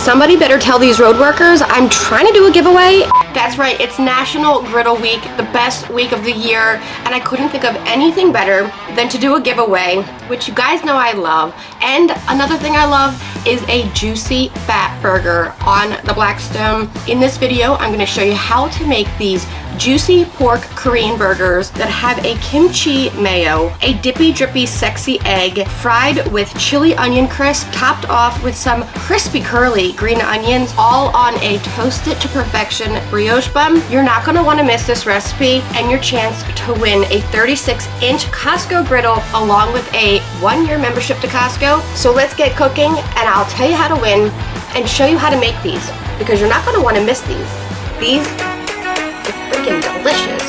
Somebody better tell these road workers I'm trying to do a giveaway. That's right, it's National Griddle Week, the best week of the year, and I couldn't think of anything better than to do a giveaway, which you guys know I love. And another thing I love is a juicy fat burger on the Blackstone. In this video, I'm going to show you how to make these juicy pork Korean burgers that have a kimchi mayo, a dippy drippy sexy egg fried with chili onion crisp, topped off with some crispy curly green onions, all on a toasted to perfection brioche bun. You're not going to want to miss this recipe and your chance to win a 36-inch Costco griddle along with a 1-year membership to Costco. So let's get cooking and I'll tell you how to win and show you how to make these, because you're not going to want to miss these. These are freaking delicious.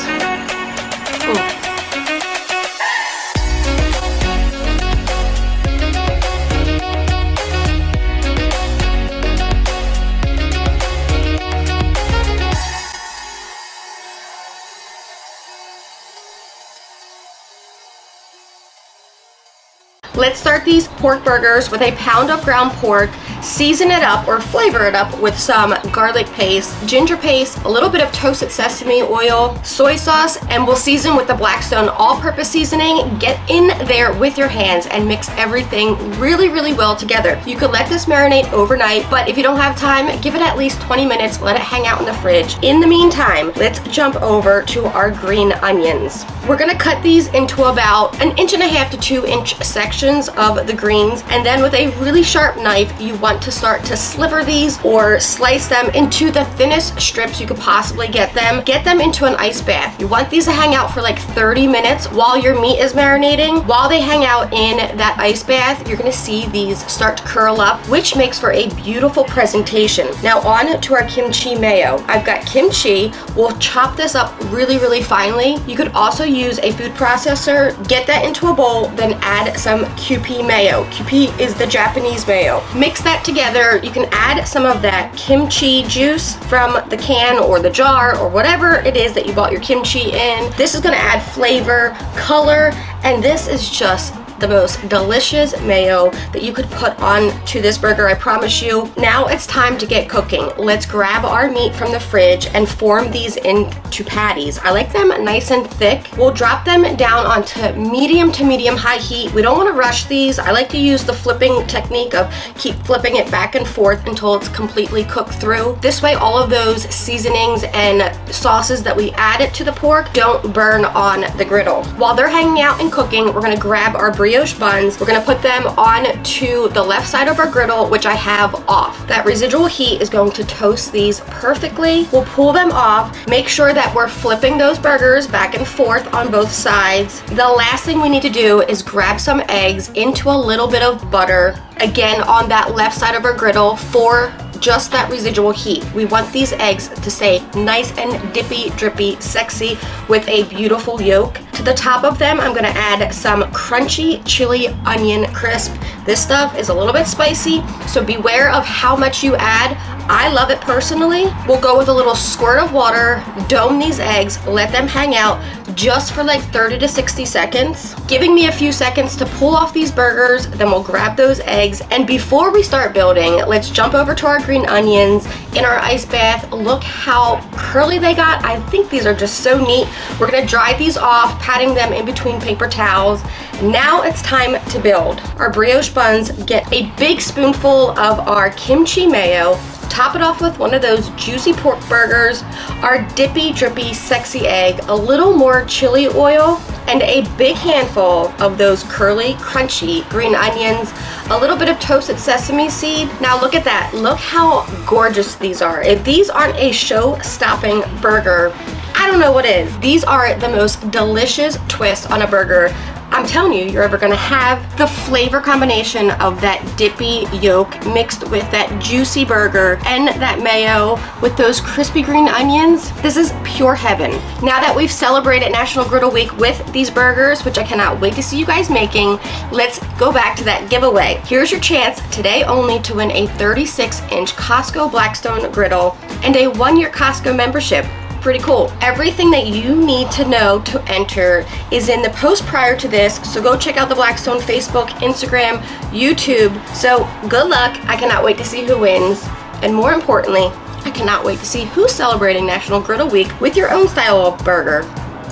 Let's start these pork burgers with a pound of ground pork. Season it up or flavor it up with some garlic paste, ginger paste, a little bit of toasted sesame oil, soy sauce, and we'll season with the Blackstone all-purpose seasoning. Get in there with your hands and mix everything really, really well together. You could let this marinate overnight, but if you don't have time, give it at least 20 minutes, let it hang out in the fridge. In the meantime, let's jump over to our green onions. We're gonna cut these into about 1.5 to 2 inch sections of the greens, and then with a really sharp knife, you want to start to sliver these or slice them into the thinnest strips you could possibly get them. Get them into an ice bath. You want these to hang out for like 30 minutes while your meat is marinating. While they hang out in that ice bath, you're gonna see these start to curl up, which makes for a beautiful presentation. Now on to our kimchi mayo. I've got kimchi. We'll chop this up really, really finely. You could also use a food processor. Get that into a bowl, then add some Kewpie mayo. Kewpie is the Japanese mayo. Mix that together. You can add some of that kimchi juice from the can or the jar or whatever it is that you bought your kimchi in. This is going to add flavor, color, and this is just the most delicious mayo that you could put on to this burger, I promise you. Now it's time to get cooking. Let's grab our meat from the fridge and form these into patties. I like them nice and thick. We'll drop them down onto medium to medium high heat. We don't want to rush these. I like to use the flipping technique of keep flipping it back and forth until it's completely cooked through. This way all of those seasonings and sauces that we added to the pork don't burn on the griddle. While they're hanging out and cooking, we're going to grab our brioche buns. We're going to put them on to the left side of our griddle, which I have off. That residual heat is going to toast these perfectly. We'll pull them off. Make sure that we're flipping those burgers back and forth on both sides. The last thing we need to do is grab some eggs into a little bit of butter, again on that left side of our griddle for just that residual heat. We want these eggs to stay nice and dippy, drippy, sexy with a beautiful yolk. To the top of them, I'm gonna add some crunchy chili onion crisp. This stuff is a little bit spicy, so beware of how much you add. I love it personally. We'll go with a little squirt of water, dome these eggs, let them hang out just for like 30 to 60 seconds, giving me a few seconds to pull off these burgers. Then we'll grab those eggs, and before we start building, let's jump over to our green onions in our ice bath. Look how curly they got. I think these are just so neat. We're gonna dry these off, patting them in between paper towels. Now it's time to build. Our brioche buns, get a big spoonful of our kimchi mayo, top it off with one of those juicy pork burgers, our dippy, drippy, sexy egg, a little more chili oil, and a big handful of those curly, crunchy green onions, a little bit of toasted sesame seed. Now look at that. Look how gorgeous these are. If these aren't a show-stopping burger, I don't know what is. These are the most delicious twist on a burger I'm telling you, you're ever gonna have. The flavor combination of that dippy yolk mixed with that juicy burger and that mayo with those crispy green onions, this is pure heaven. Now that we've celebrated National Griddle Week with these burgers, which I cannot wait to see you guys making, let's go back to that giveaway. Here's your chance today only to win a 36-inch Costco Blackstone Griddle and a 1-year Costco membership. Pretty cool. Everything that you need to know to enter is in the post prior to this, so go check out the Blackstone Facebook, Instagram, YouTube. So good luck. I cannot wait to see who wins. And more importantly, I cannot wait to see who's celebrating National Griddle Week with your own style of burger,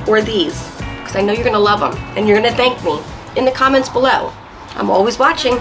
or these, because I know you're gonna love them, and you're gonna thank me in the comments below. I'm always watching.